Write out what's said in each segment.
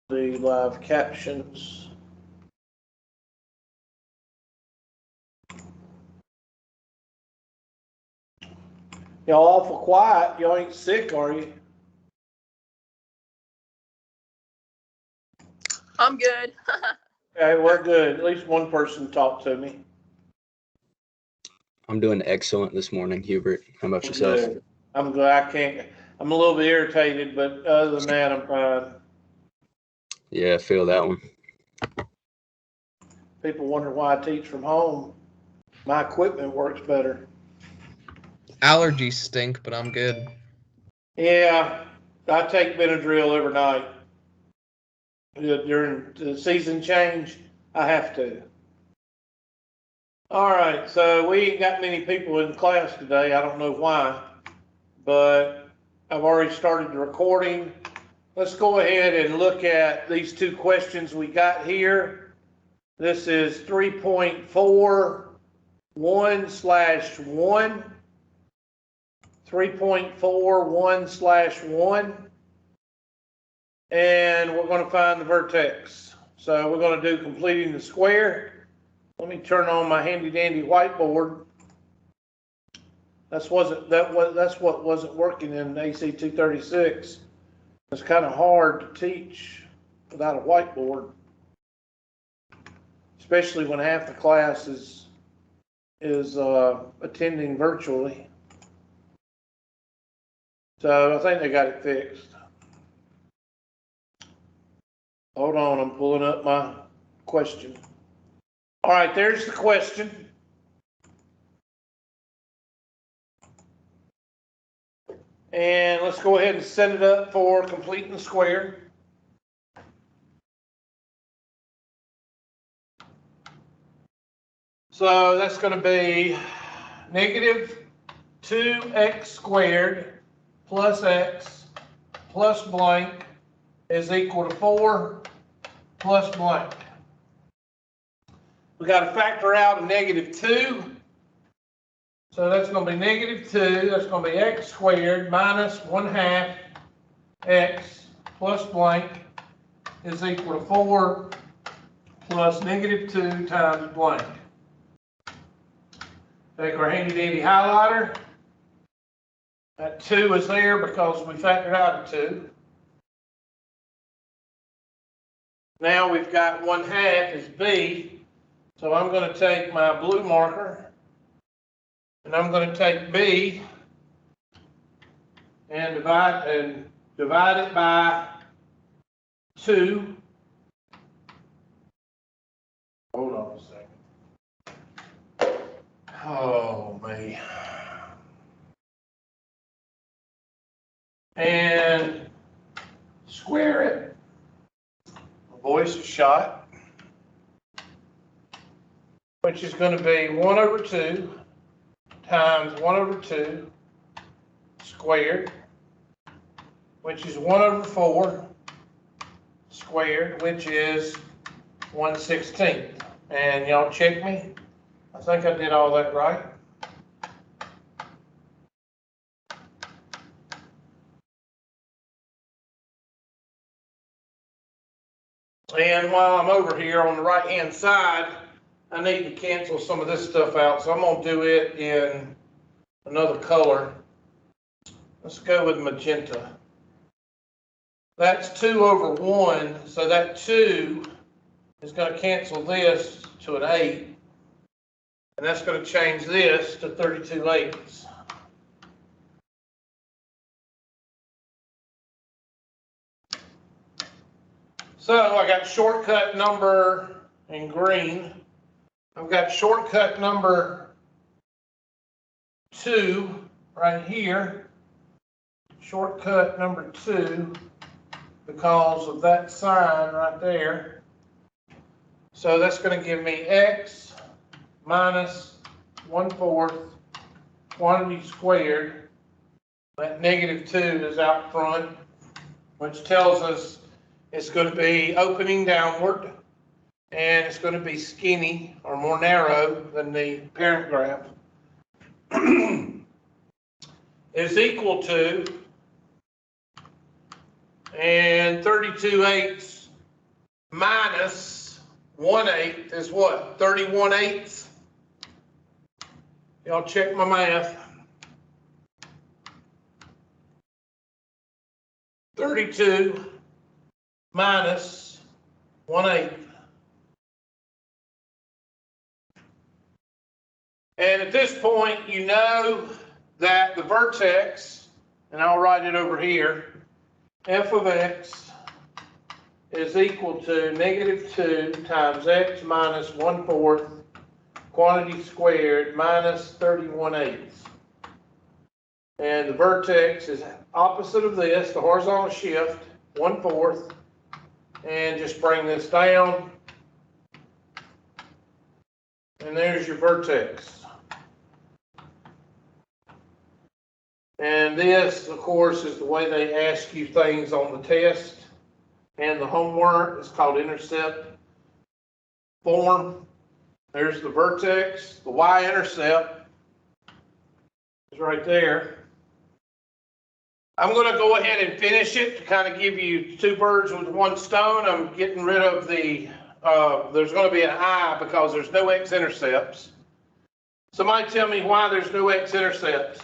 the live captions. Y'all awful quiet. Y'all ain't sick, are you? I'm good. Okay, we're good. At least one person talked to me. I'm doing excellent this morning, Hubert. How about yourself? Good. I'm good. I'm a little bit irritated, but other than that, I'm fine. Yeah, I feel that one. People wonder why I teach from home. My equipment works better. Allergies stink, but I'm good. Yeah, I take Benadryl every night. During the season change, I have to. All right, so we ain't got many people in class today. I don't know why, but I've already started the recording. Let's go ahead and look at these two questions we got here. This is 3.41/1, 3.41/1, and we're going to find the vertex. So we're going to do completing the square. Let me turn on my handy dandy whiteboard. That's what wasn't working in AC 236. It's kind of hard to teach without a whiteboard, especially when half the class is attending virtually. So I think they got it fixed. Hold on, I'm pulling up my question. All right, there's the question. And let's go ahead and set it up for completing the square. So that's going to be negative 2x squared plus x plus blank is equal to 4 plus blank. We got to factor out a negative 2. So that's going to be negative 2. That's going to be x squared minus 1/2 x plus blank is equal to 4 plus negative 2 times blank. Take our handy dandy highlighter. That 2 is there because we factored out a 2. Now we've got 1/2 is b. So I'm going to take my blue marker and I'm going to take b and divide it by 2. Hold on a second. Oh, me. And square it. My voice is shot. Which is going to be 1/2 times 1/2 squared, which is 1/4 squared, which is 1/16. And y'all check me. I think I did all that right. And while I'm over here on the right hand side, I need to cancel some of this stuff out, so I'm going to do it in another color. Let's go with magenta. That's 2/1, so that 2 is going to cancel this to an 8, and that's going to change this to 32/8. So I got shortcut number in green. I've got shortcut number 2 right here. Shortcut number 2 because of that sign right there. So that's going to give me x minus 1/4 quantity squared. That negative 2 is out front, which tells us it's going to be opening downward. And it's going to be skinny or more narrow than the parent graph. Is equal to, and 32/8 minus 1/8 is what? 31/8? Y'all check my math. 32 minus 1/8. And at this point, you know that the vertex, and I'll write it over here, f of x is equal to -2 times x minus 1/4 quantity squared minus 31/8. And the vertex is opposite of this, the horizontal shift, 1/4. And just bring this down. And there's your vertex. And this, of course, is the way they ask you things on the test and the homework. It's called Intercept Form. There's the vertex. The y-intercept is right there. I'm going to go ahead and finish it to kind of give you two birds with one stone. I'm getting rid of the, there's going to be an I because there's no x-intercepts. Somebody tell me why there's no x-intercepts.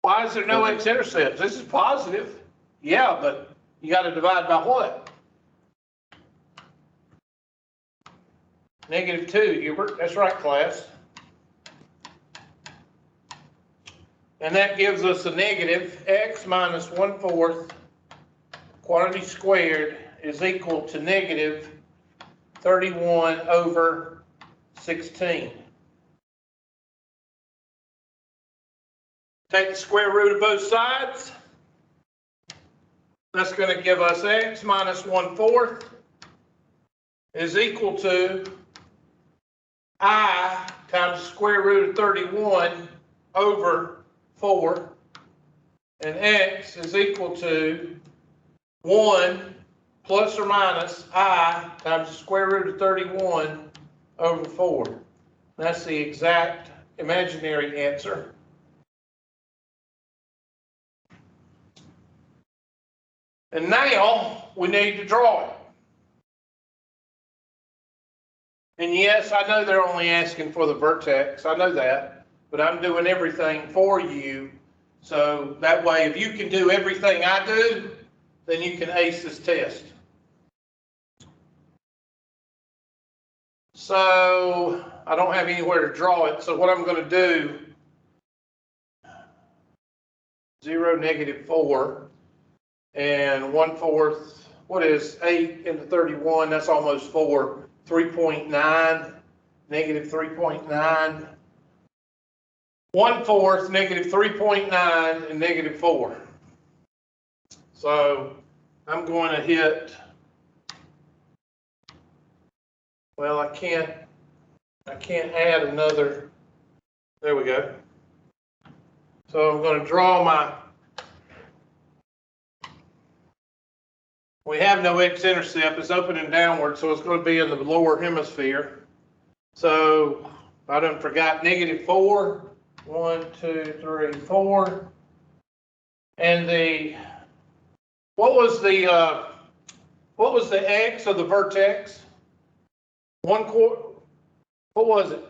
Why is there no x-intercepts? This is positive. Yeah, but you got to divide by what? -2, Hubert. That's right, class. And that gives us a negative x minus 1/4 quantity squared is equal to -31/16. Take the square root of both sides. That's going to give us x minus 1/4 is equal to I times the square root of 31/4. And x is equal to 1 plus or minus I times the square root of 31/4. That's the exact imaginary answer. And now we need to draw it. And yes, I know they're only asking for the vertex. I know that. But I'm doing everything for you. So that way, if you can do everything I do, then you can ace this test. So I don't have anywhere to draw it. So what I'm going to do, 0, -4. And 1/4, what is 8 into 31? That's almost 4. 3.9, -3.9. 1/4, -3.9, and -4. So I'm going to hit, well, I can't add another, there we go. So I'm going to draw my, we have no x-intercept, it's opening downward, so it's going to be in the lower hemisphere. So I done forgot -4, 1, 2, 3, 4. And what was the x of the vertex? 1/4, what was it?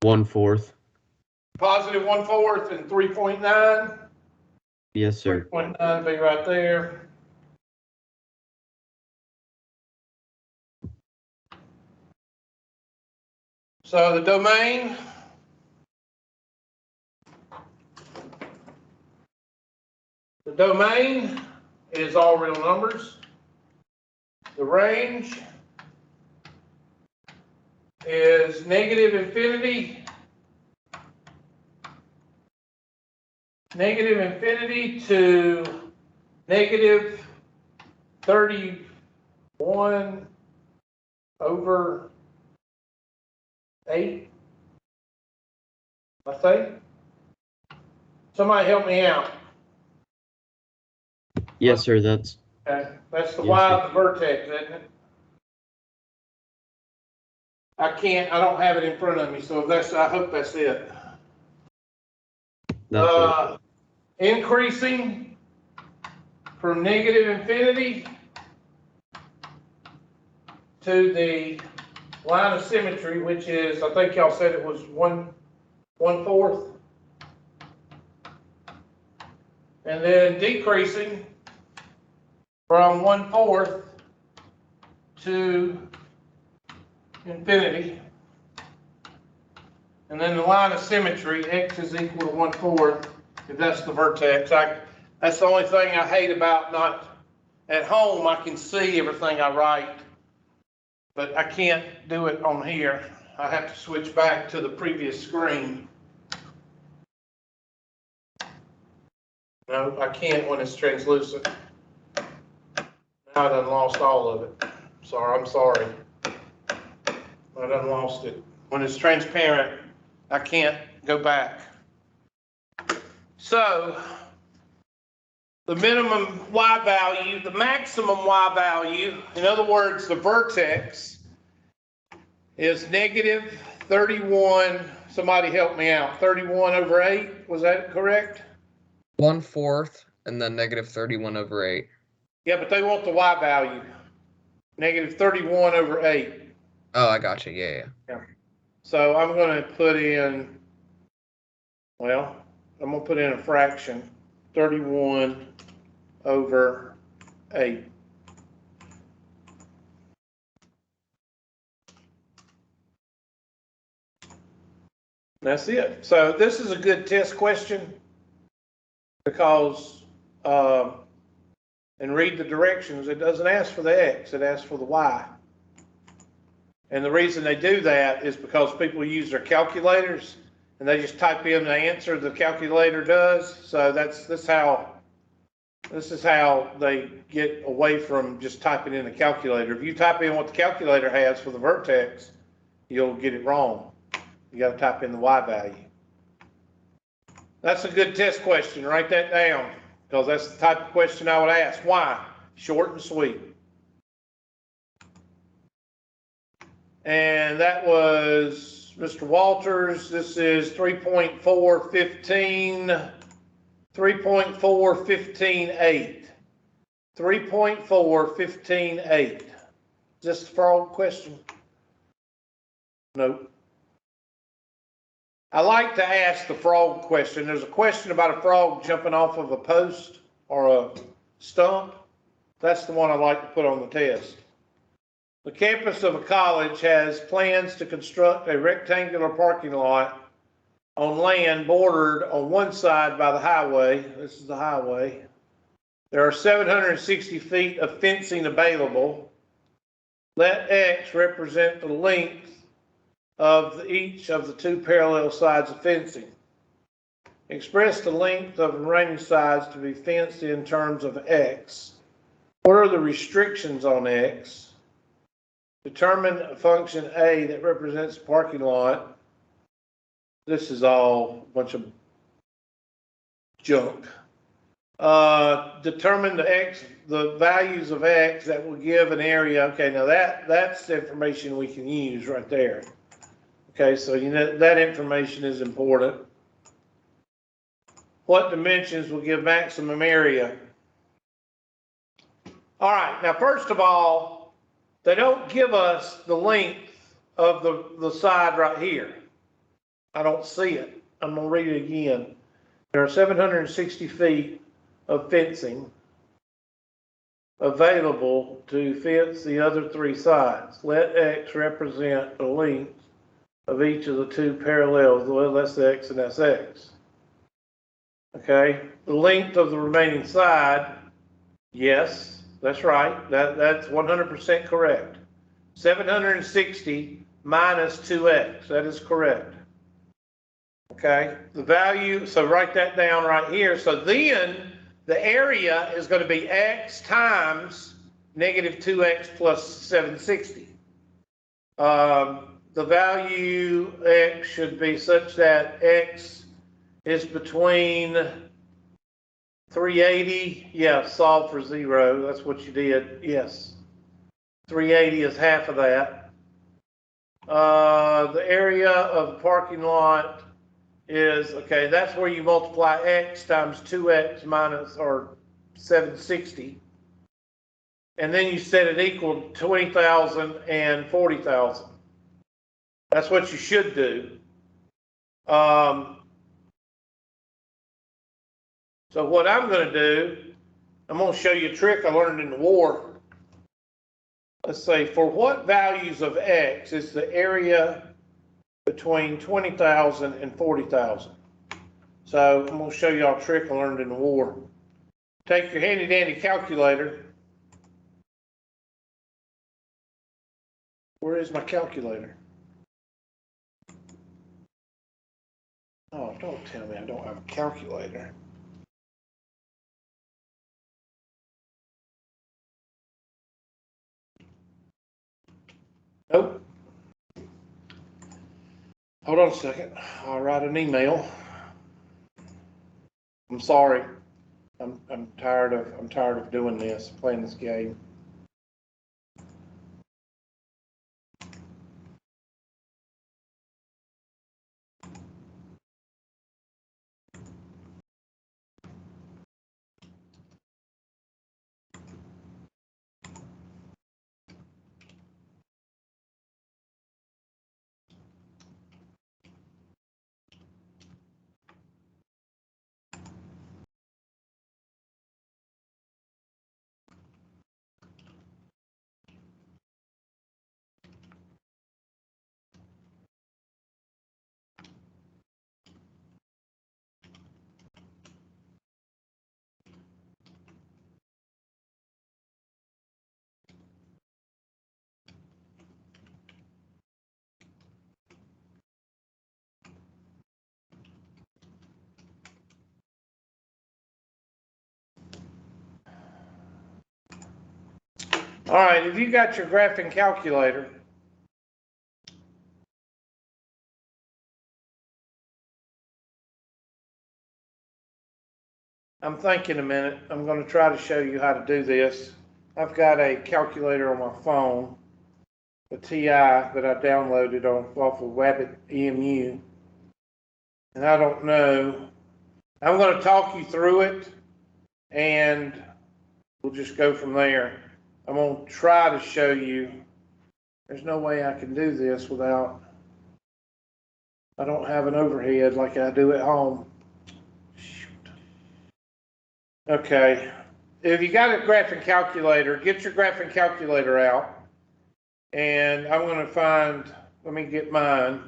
1/4. Positive 1/4 and 3.9? Yes, sir. 3.9 be right there. So the domain is all real numbers. The range is -infinity to -31/8, I think. Somebody help me out. Yes, sir. That's Okay, that's the Yes, y sir. of the vertex, isn't it? I don't have it in front of me, so I hope that's it. That's it. Increasing from negative infinity to the line of symmetry, which is, I think y'all said it was 1/4. And then decreasing from 1/4 to infinity. And then the line of symmetry, x is equal to 1/4, if that's the vertex. That's the only thing I hate about not at home. I can see everything I write, but I can't do it on here. I have to switch back to the previous screen. No, I can't when it's translucent. Now I done lost all of it. I'm sorry. I done lost it. When it's transparent, I can't go back. So, the minimum y value, the maximum y value, in other words, the vertex is negative 31, somebody help me out, 31/8, was that correct? 1/4 and then negative 31/8. Yeah, but they want the y value, negative 31/8. Oh, I got you. Yeah. So I'm going to put in, well, I'm going to put in a fraction, 31/8. That's it. So this is a good test question because, and read the directions, it doesn't ask for the x, it asks for the y. And the reason they do that is because people use their calculators and they just type in the answer the calculator does. So this is how they get away from just typing in the calculator. If you type in what the calculator has for the vertex, you'll get it wrong. You got to type in the y value. That's a good test question. Write that down because that's the type of question I would ask. Why? Short and sweet. And that was Mr. Walters. This is 3.415, 3.415.8. 3.415.8. Is this the frog question? Nope. I like to ask the frog question. There's a question about a frog jumping off of a post or a stump. That's the one I like to put on the test. The campus of a college has plans to construct a rectangular parking lot on land bordered on one side by the highway. This is the highway. There are 760 feet of fencing available. Let X represent the length of each of the two parallel sides of fencing. Express the length of the remaining sides to be fenced in terms of X. What are the restrictions on X? Determine a function A that represents the parking lot. This is all a bunch of junk. Determine the values of X that will give an area. Okay, now that's the information we can use right there. Okay, so you know that information is important. What dimensions will give maximum area? All right, now first of all, they don't give us the length of the side right here. I don't see it. I'm going to read it again. There are 760 feet of fencing available to fence the other three sides. Let X represent the length of each of the two parallels. Well, that's X and that's X. Okay, the length of the remaining side, yes, that's right. That's 100% correct. 760 minus 2x, that is correct. Okay, the value, so write that down right here. So then the area is going to be X times negative 2x plus 760. The value X should be such that X is between 380, yeah, solve for 0, that's what you did, yes. 380 is half of that. The area of the parking lot is, okay, that's where you multiply x times 2x minus, or 760. And then you set it equal to 20,000 and 40,000. That's what you should do. So what I'm going to do, I'm going to show you a trick I learned in the war. Let's say, for what values of x is the area between 20,000 and 40,000? So I'm going to show y'all a trick I learned in the war. Take your handy dandy calculator. Where is my calculator? Oh, don't tell me I don't have a calculator. Nope. Hold on a second. I'll write an email. I'm sorry. I'm tired of doing this, playing this game. All right, if you got your graphing calculator, I'm thinking a minute. I'm going to try to show you how to do this. I've got a calculator on my phone, a TI that I downloaded off of Wabbit EMU, and I don't know. I'm going to talk you through it, and we'll just go from there. I'm going to try to show you. There's no way I can do this without, I don't have an overhead like I do at home. Shoot. Okay, if you got a graphing calculator, get your graphing calculator out, and I'm going to find, let me get mine.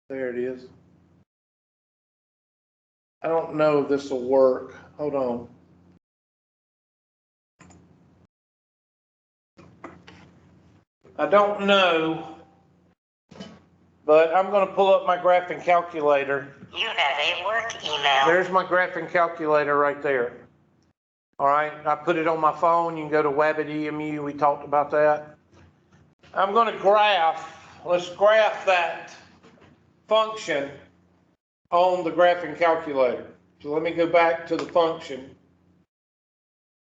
There it is. I don't know if this will work. Hold on. I don't know, but I'm going to pull up my graphing calculator. You have a work email. There's my graphing calculator right there. All right, I put it on my phone. You can go to Wabbit EMU. We talked about that. I'm going to graph. Let's graph that function on the graphing calculator. So let me go back to the function.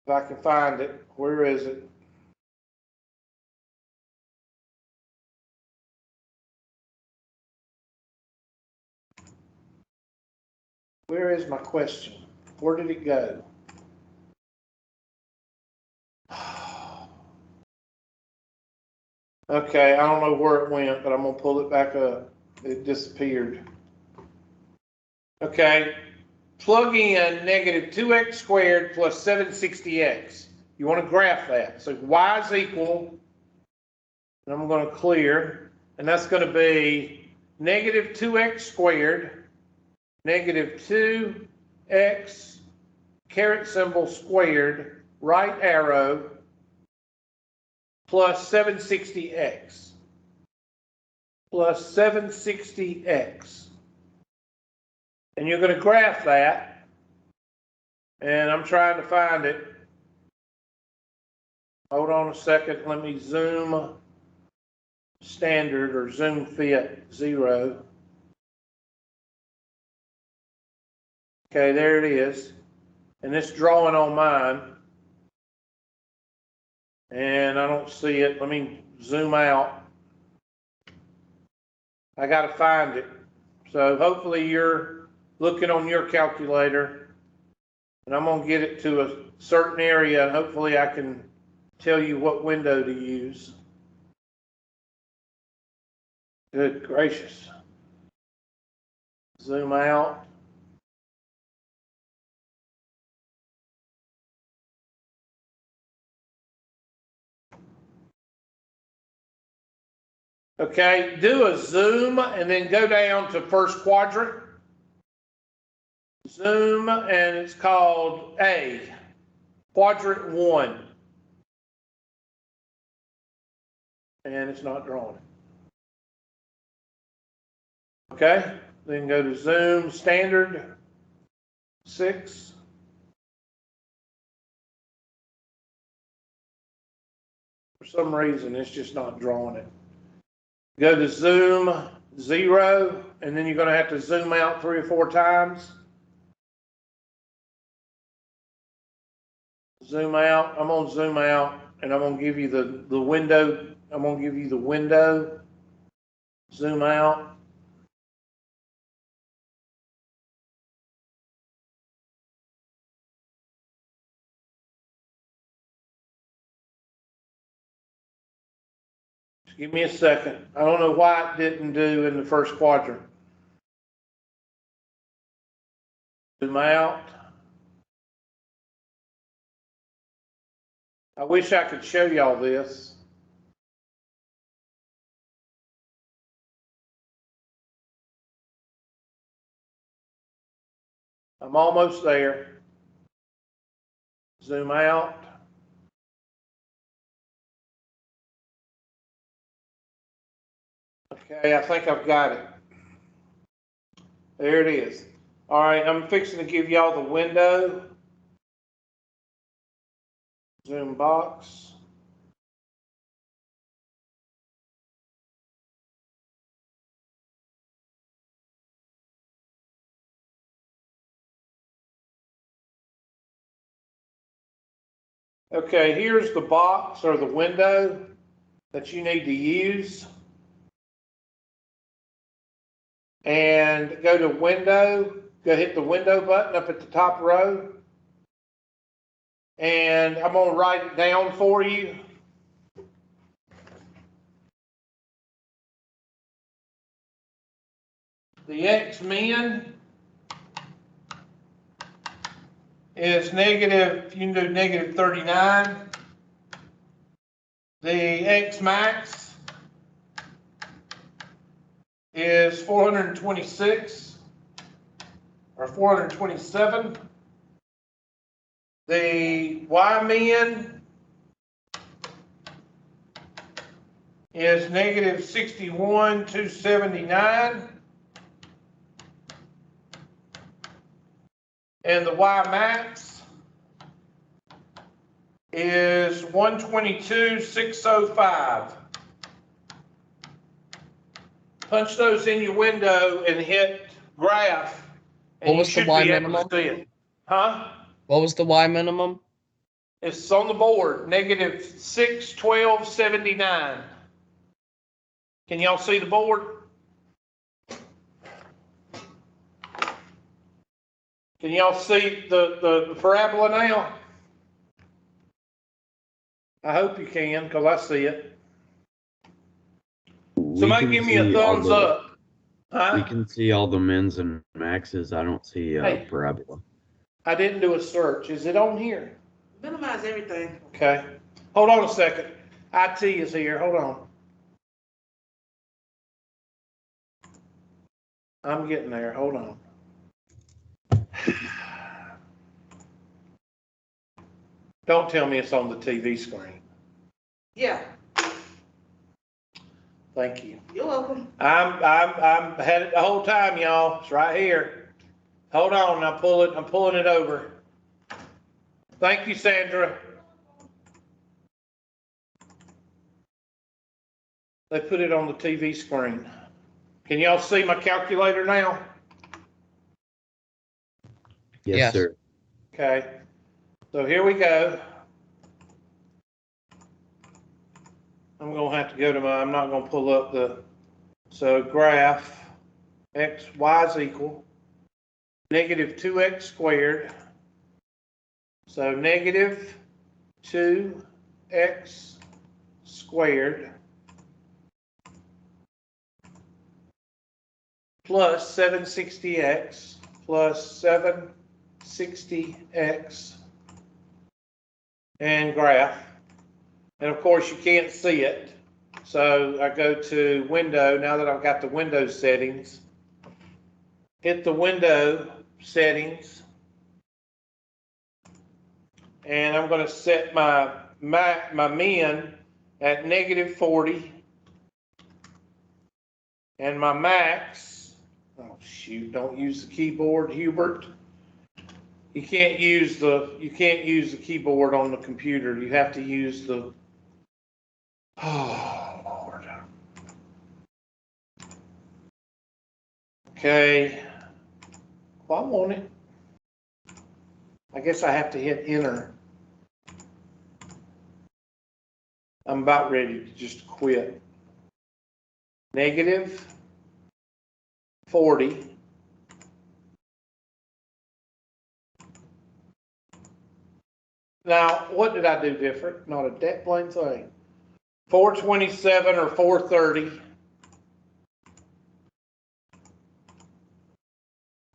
If I can find it. Where is it? Where is my question? Where did it go? Okay, I don't know where it went, but I'm going to pull it back up. It disappeared. Okay, plug in negative 2x squared plus 760x. You want to graph that. So y is equal, and I'm going to clear, and that's going to be negative 2x squared, negative 2x caret symbol squared, right arrow, plus 760x. Plus 760x. And you're going to graph that. And I'm trying to find it. Hold on a second. Let me zoom standard or zoom fit 0. Okay, there it is. And it's drawing on mine. And I don't see it. Let me zoom out. I gotta find it. So hopefully you're looking on your calculator, and I'm gonna get it to a certain area, and hopefully I can tell you what window to use. Good gracious. Zoom out. Okay, do a zoom and then go down to first quadrant. Zoom, and it's called A, quadrant 1. And it's not drawing it. Okay, then go to zoom standard 6. For some reason, it's just not drawing it. Go to zoom 0, and then you're going to have to zoom out 3 or 4 times. Zoom out. I'm going to zoom out, and I'm going to give you the window. I'm going to give you the window. Zoom out. Just give me a second. I don't know why it didn't do in the first quadrant. Zoom out. I wish I could show y'all this. I'm almost there. Zoom out. Okay, I think I've got it. There it is. All right, I'm fixing to give y'all the window. Zoom box. Okay, here's the box or the window that you need to use. And go to window, go hit the window button up at the top row. And I'm going to write it down for you. The X-min is negative, you can do negative 39. The X-max is 426 or 427. The Y-min is negative 61,279. And the Y-max is 122,605. Punch those in your window and hit graph. What was the Y minimum? Huh? What was the Y minimum? It's on the board, negative 612.79. Can y'all see the board? Can y'all see the parabola now? I hope you can, because I see it. Somebody give me a thumbs up. Huh? We can see all the mins and maxes. I don't see Hey. parabola. I didn't do a search. Is it on here? Minimize everything. Okay. Hold on a second. IT is here. Hold on. I'm getting there. Hold on. Don't tell me it's on the TV screen. Yeah, Thank you. you're welcome. I'm had it the whole time, y'all. It's right here. Hold on. I'm pulling it over. Thank you, Sandra. They put it on the TV screen. Can y'all see my calculator now? Yes, Yes. sir. Okay. So here we go. I'm gonna have to go to I'm not gonna pull up the So graph x, y is equal negative 2x squared. So negative 2x squared plus 760x plus 760x and graph. And of course you can't see it. So I go to window, now that I've got the window settings, hit the window settings, and I'm going to set my min at negative 40, and my max, oh shoot, don't use the keyboard, Hubert. You can't use the keyboard on the computer. You have to use the, oh Lord. Okay, well, I want it. I guess I have to hit enter. I'm about ready to just quit. Negative 40. Now, what did I do different? Not a dead blame thing. 427 or 430.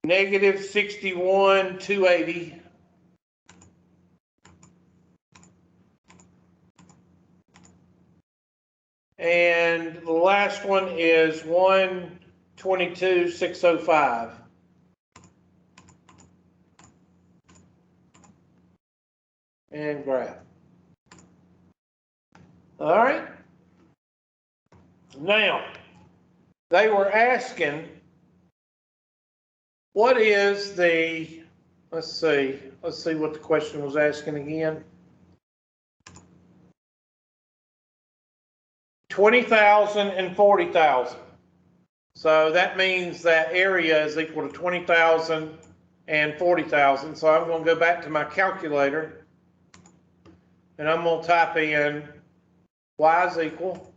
Negative 61, 280. And the last one is 122, 605. And graph. All right. Now, they were asking, what is the, let's see what the question was asking again. 20,000 and 40,000. So that means that area is equal to 20,000 and 40,000. So I'm going to go back to my calculator and I'm going to type in y is equal,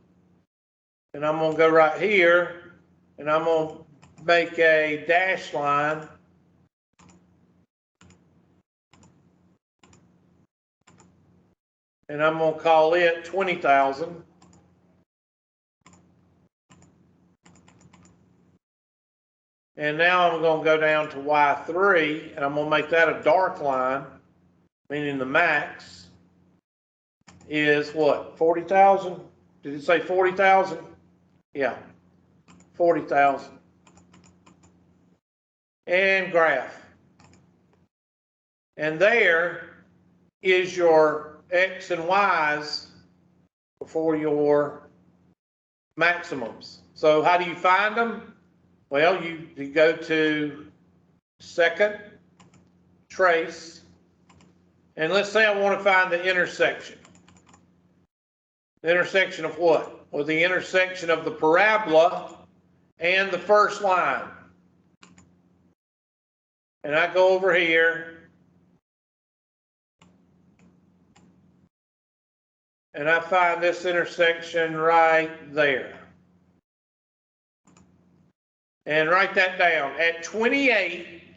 and I'm going to go right here and I'm going to make a dash line and I'm going to call it 20,000. And now I'm going to go down to Y3 and I'm going to make that a dark line, meaning the max is what? 40,000? Did it say 40,000? Yeah, 40,000. And graph. And there is your X and Y's for your maximums. So how do you find them? Well, you go to second trace, and let's say I want to find the intersection. The intersection of what? Well, the intersection of the parabola and the first line. And I go over here, and I find this intersection right there. And write that down. At 28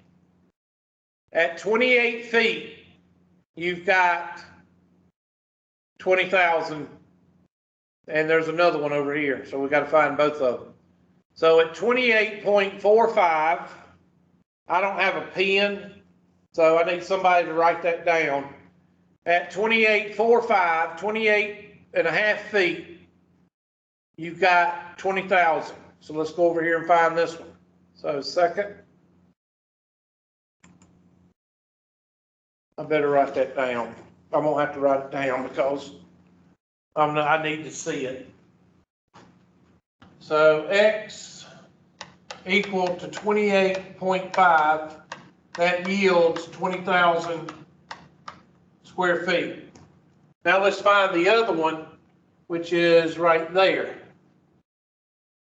feet, you've got 20,000, and there's another one over here. So we got to find both of them. So at 28.45, I don't have a pen, so I need somebody to write that down. At 28.45, 28.5 feet, you've got 20,000. So let's go over here and find this one. So second, I better write that down. I won't have to write it down because I need to see it. So X equal to 28.5, that yields 20,000 square feet. Now let's find the other one, which is right there.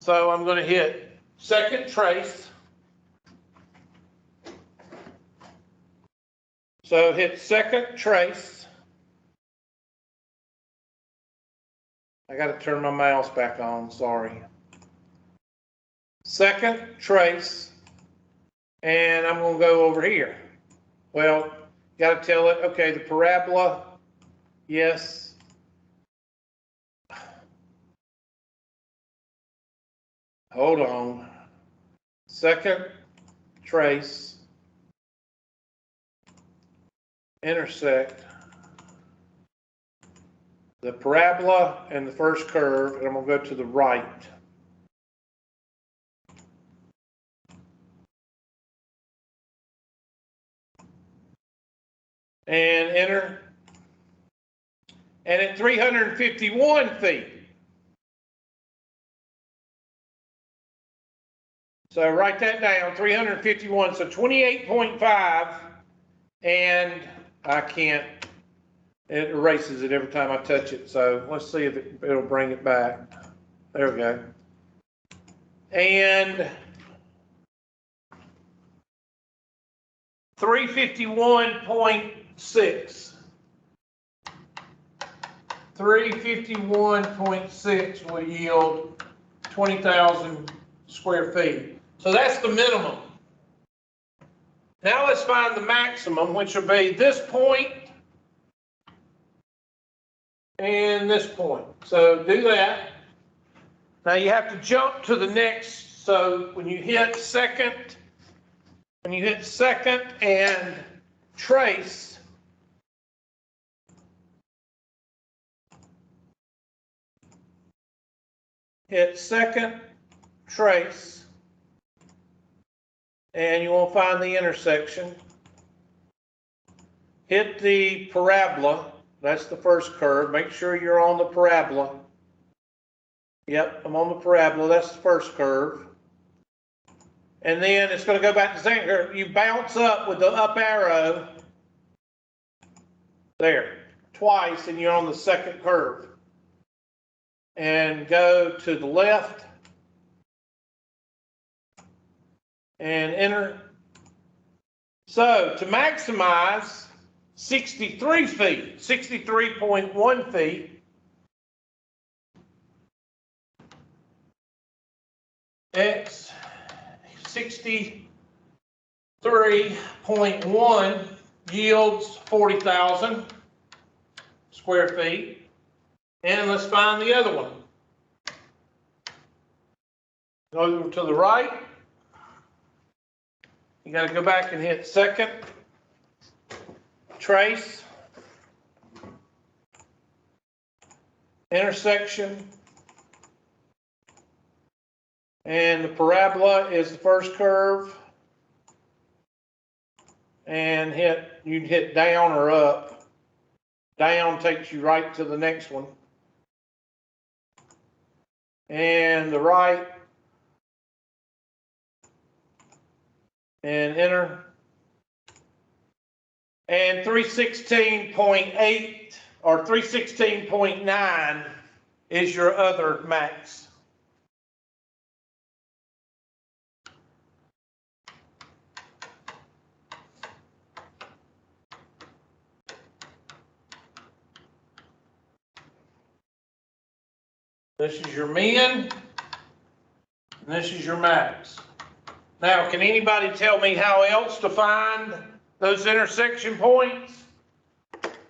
So I'm going to hit second trace. So hit second trace. I got to turn my mouse back on, sorry. second, trace, and I'm gonna go over here. Well, gotta tell it, okay, the parabola, yes. Hold on. Second, trace, intersect the parabola and the first curve, and I'm gonna go to the right. And enter. And at 351 feet. So write that down, 351, so 28.5, and I can't, it erases it every time I touch it, so let's see if it'll bring it back. There we go. And 351.6. 351.6 will yield 20,000 square feet. So that's the minimum. Now let's find the maximum, which will be this point and this point. So do that. Now you have to jump to the next. So when you hit second and trace, hit second, trace, and you will find the intersection. Hit the parabola, that's the first curve. Make sure you're on the parabola. Yep, I'm on the parabola, that's the first curve. And then it's going to go back to the second curve. You bounce up with the up arrow there twice, and you're on the second curve. And go to the left and enter. So to maximize 63 feet, 63.1 feet, X 63.1 yields 40,000 square feet. And let's find the other one. Go over to the right. You got to go back and hit second, trace, intersection, and the parabola is the first curve. And you can hit down or up. Down takes you right to the next one. And the right, and enter. And 316.8 or 316.9 is your other max. This is your min, and this is your max. Now, can anybody tell me how else to find those intersection points?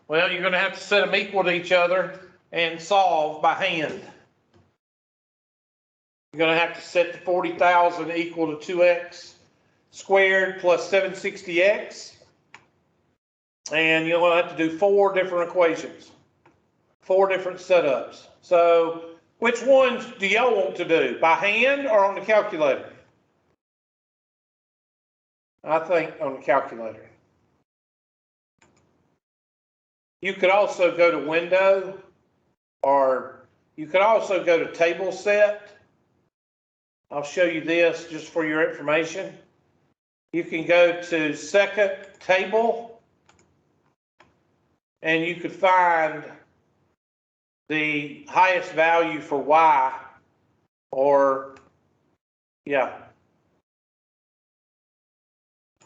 Well, you're going to have to set them equal to each other and solve by hand. You're going to have to set the 40,000 equal to 2x squared plus 760x. And you're going to have to do 4 different equations, 4 different setups. So which ones do y'all want to do, by hand or on the calculator? I think on the calculator. You could also go to window, or you could also go to table set. I'll show you this just for your information. You can go to second table, and you could find the highest value for Y, or, yeah.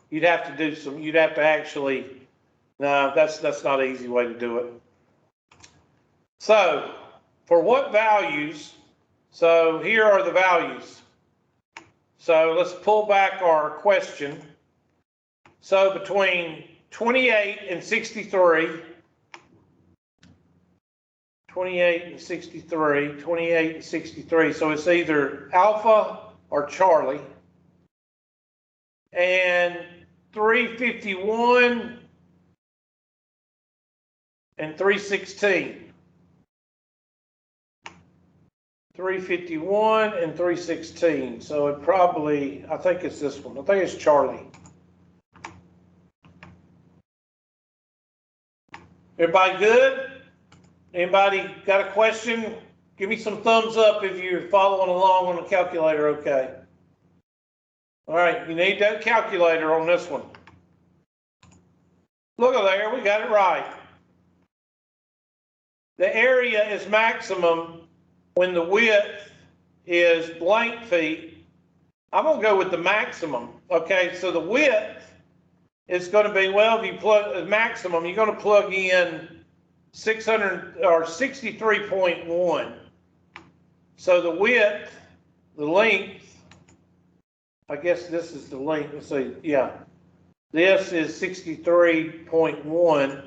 You'd have to do some, you'd have to actually, no, that's not an easy way to do it. So, for what values, so here are the values. So let's pull back our question. So between 28 and 63, 28 and 63, 28 and 63. So it's either Alpha or Charlie. And 351 and 316. 351 and 316. So it probably, I think it's this one. I think it's Charlie. Everybody good? Anybody got a question? Give me some thumbs up if you're following along on the calculator, okay? All right, you need that calculator on this one. Look at there, we got it right. The area is maximum when the width is blank feet. I'm gonna go with the maximum. Okay, so the width is gonna be, well, if you plug the maximum, you're gonna plug in 600 or 63.1. So the width, the length, I guess this is the length, let's see, yeah. This is 63.1.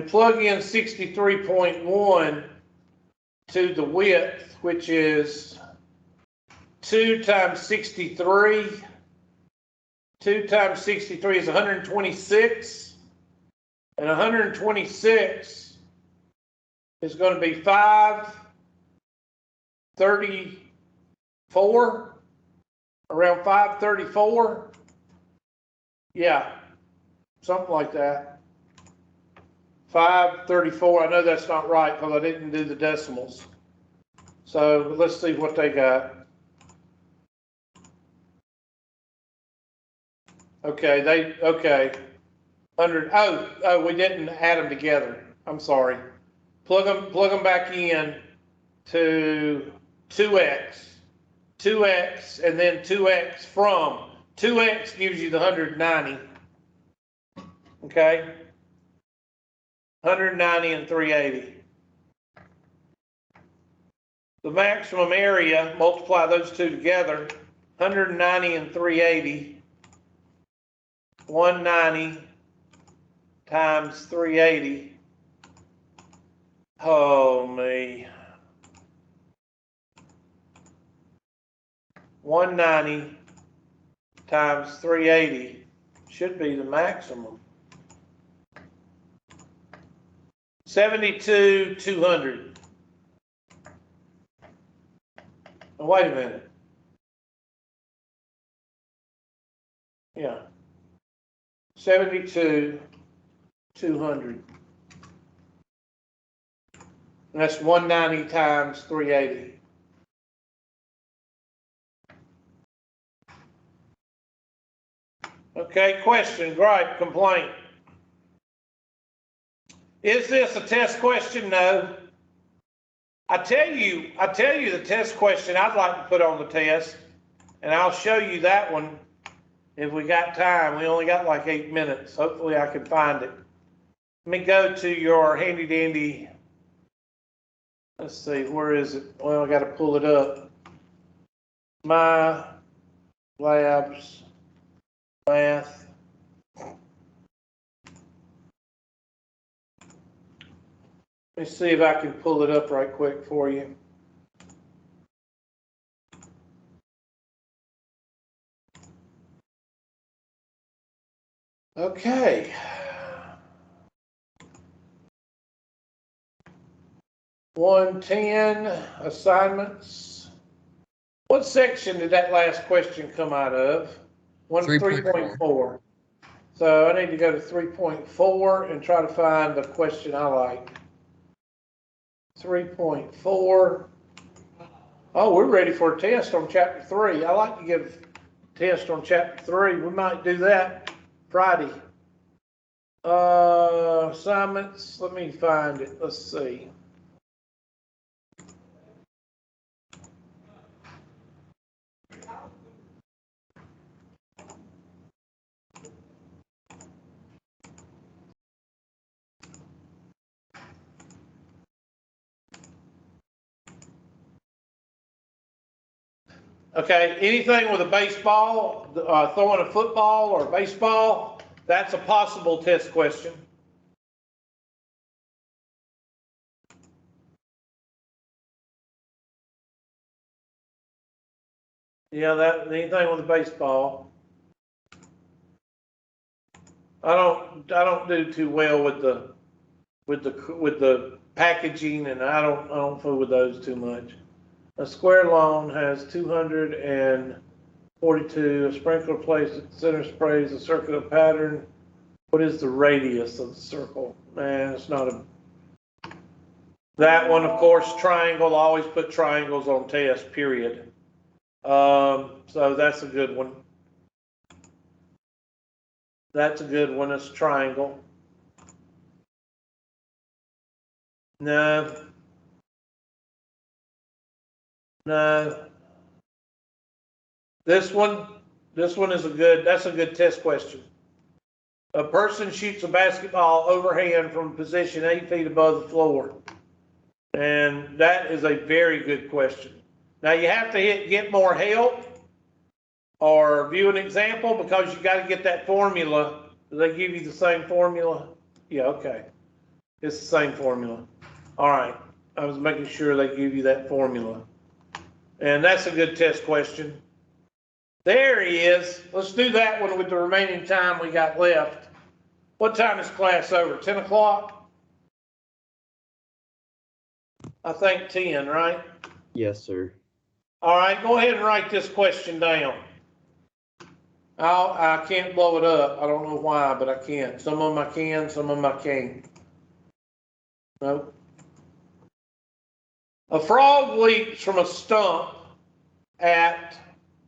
Plug in 63.1 to the width, which is 2 times 63. 2 times 63 is 126. And 126 is going to be 534, around 534. Yeah, something like that. 534, I know that's not right because I didn't do the decimals. So let's see what they got. Okay, okay. 100, oh, we didn't add them together. I'm sorry. Plug them back in to 2x, and then 2x from. 2x gives you the 190. Okay? 190 and 380. The maximum area, multiply those two together, 190 and 380, 190 times 380. Oh me. 190 times 380 should be the maximum. 72,200. Oh, wait a minute. Yeah. 72,200. And that's 190 times 380. Okay, question, gripe, complaint. Is this a test question? No. I tell you the test question I'd like to put on the test, and I'll show you that one if we got time. We only got like 8 minutes. Hopefully I can find it. Let me go to your handy dandy. Let's see, where is it? Well, I got to pull it up. My labs, math. Let me see if I can pull it up right quick for you. Okay. $110 assignments. What section did that last question come out of? 3.4. So I need to go to 3.4 and try to find the question I like. 3.4. Oh, we're ready for a test on chapter 3. I like to give a test on chapter 3. We might do that Friday. Assignments, let me find it. Let's see. Okay, anything with a baseball, throwing a football or a baseball, that's a possible test question. Yeah, that, anything with a baseball. I don't do too well with the packaging, and I don't fool with those too much. A square lawn has 242. A sprinkler placed at the center sprays a circular pattern. What is the radius of the circle? Man, it's not a. That one, of course, triangle. I always put triangles on test. Period. So that's a good one. That's a good one. It's triangle. No. No. This one is that's a good test question. A person shoots a basketball overhand from a position 8 feet above the floor. And that is a very good question. Now you have to get more help or view an example, because you got to get that formula. Do they give you the same formula? Yeah, okay. It's the same formula. All right. I was making sure they give you that formula. And that's a good test question. There he is. Let's do that one with the remaining time we got left. What time is class over? 10 o'clock? I think 10, right? Yes, sir. All right, go ahead and write this question down. I can't blow it up. I don't know why, but I can't. Some of them I can, some of them I can't. Nope. A frog leaps from a stump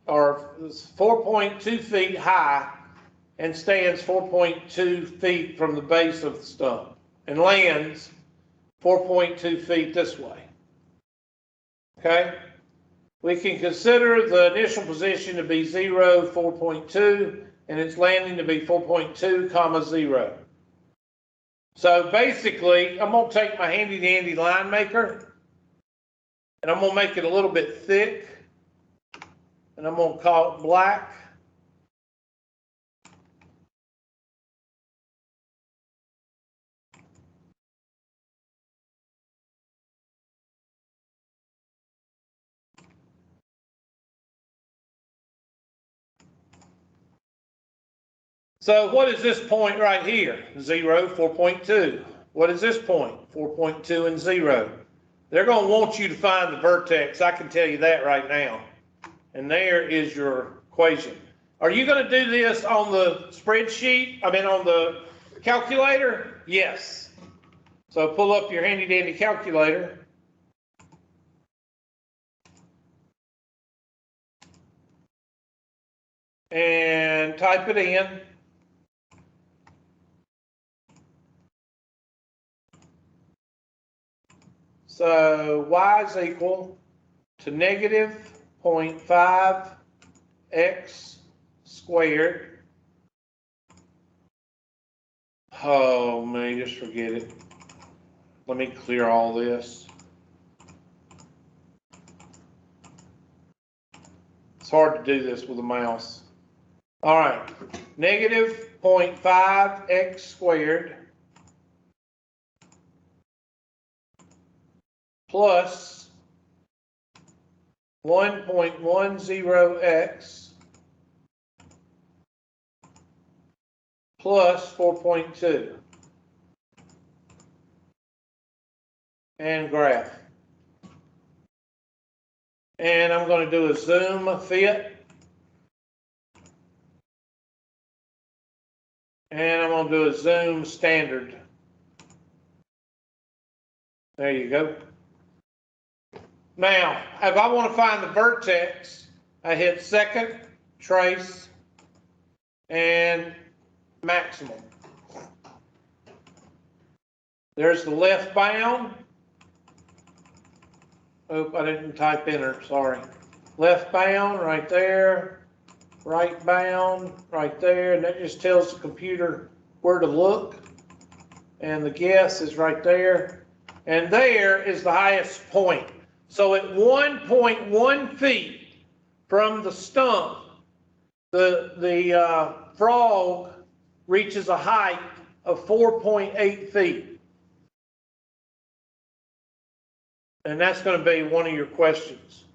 or 4.2 feet high and stands 4.2 feet from the base of the stump and lands 4.2 feet this way. Okay? We can consider the initial position to be 0, 4.2, and its landing to be 4.2, comma 0. So basically, I'm going to take my handy dandy line maker, and I'm going to make it a little bit thick, and I'm going to call it black. So what is this point right here? 0, 4.2. What is this point? 4.2 and 0. They're going to want you to find the vertex. I can tell you that right now. And there is your equation. Are you going to do this on the spreadsheet? I mean, on the calculator? Yes. So pull up your handy dandy calculator. And type it in. So y is equal to negative 0.5 x squared. Oh man, just forget it. Let me clear all this. It's hard to do this with a mouse. All right, negative 0.5 x squared plus 1.10x plus 4.2 and graph. And I'm going to do a zoom fit. And I'm going to do a zoom standard. There you go. Now, if I want to find the vertex, I hit second, trace, and maximum. There's the left bound. Oh, I didn't type enter, sorry. Left bound right there, right bound right there, and that just tells the computer where to look. And the guess is right there. And there is the highest point. So at 1.1 feet from the stump, the frog reaches a height of 4.8 feet. And that's going to be one of your questions.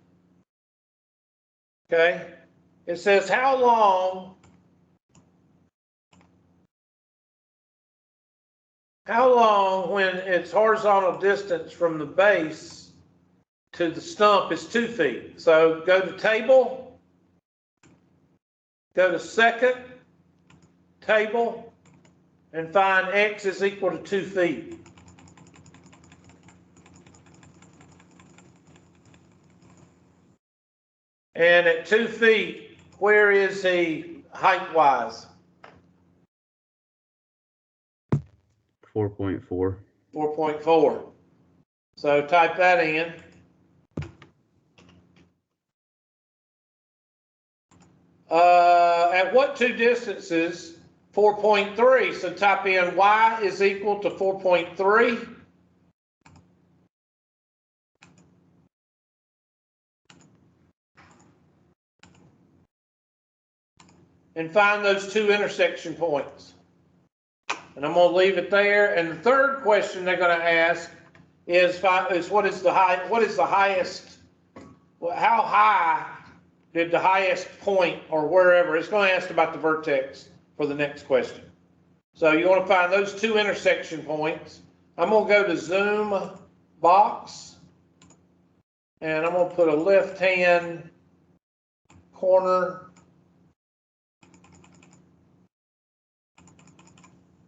Okay? It says, how long when its horizontal distance from the base to the stump is 2 feet? So go to table, go to second table, and find x is equal to 2 feet. And at 2 feet, where is he height-wise? 4.4. 4.4. So type that in. At what two distances? 4.3. So type in y is equal to 4.3. And find those two intersection points. And I'm going to leave it there. And the third question they're going to ask is what is the highest, how high did the highest point or wherever, it's going to ask about the vertex for the next question. So you want to find those two intersection points. I'm going to go to zoom box and I'm going to put a left hand corner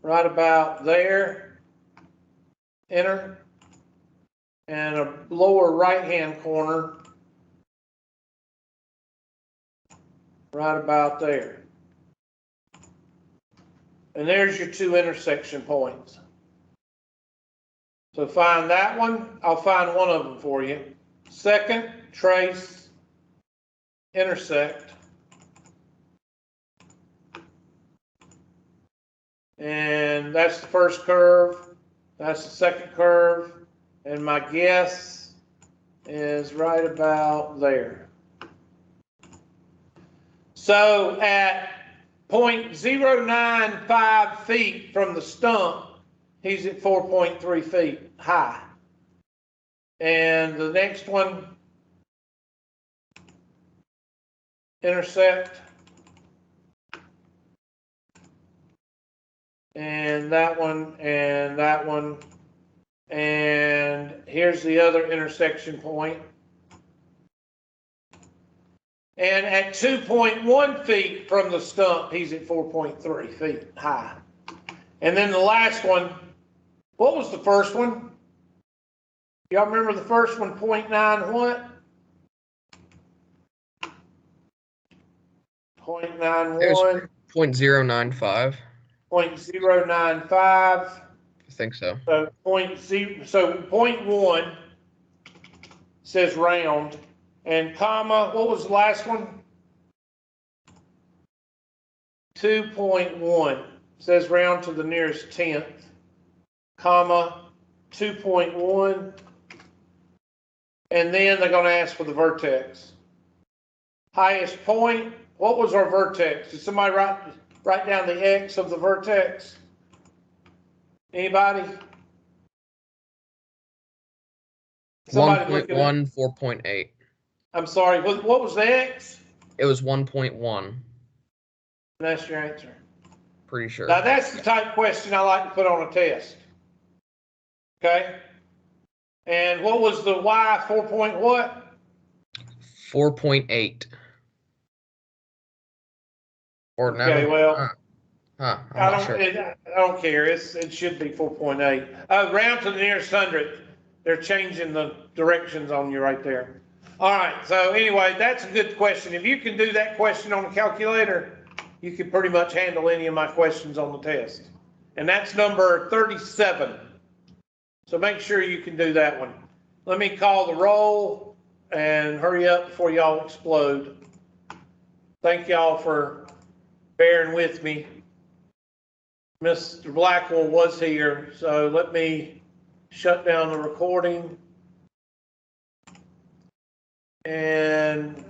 right about there, enter, and a lower right hand corner right about there. And there's your two intersection points. So find that one. I'll find one of them for you. Second, trace, intersect. And that's the first curve. That's the second curve. And my guess is right about there. So at 0.095 feet from the stump, he's at 4.3 feet high. And the next one, intersect. And that one, and that one. And here's the other intersection point. And at 2.1 feet from the stump, he's at 4.3 feet high. And then the last one, what was the first one? Y'all remember the first one, 0.9 what? 0.91. 0.095. 0.095. I think so. So 0.1 says round, and comma, what was the last one? 2.1 says round to the nearest tenth, comma, 2.1, and then they're going to ask for the vertex. Highest point, what was our vertex? Did somebody write down the x of the vertex? Anybody? 1.1, 4.8. I'm sorry, what was the x? It was 1.1. That's your answer. Pretty sure. Now that's the type of question I like to put on a test. Okay? And what was the y, 4 point what? 4.8. Or Okay, never. well, I'm I not sure. don't care. It should be 4.8. Round to the nearest hundredth. They're changing the directions on you right there. All right. So anyway, that's a good question. If you can do that question on a calculator, you can pretty much handle any of my questions on the test. And that's number 37. So make sure you can do that one. Let me call the roll and hurry up before y'all explode. Thank y'all for bearing with me. Mr. Blackwell was here, so let me shut down the recording and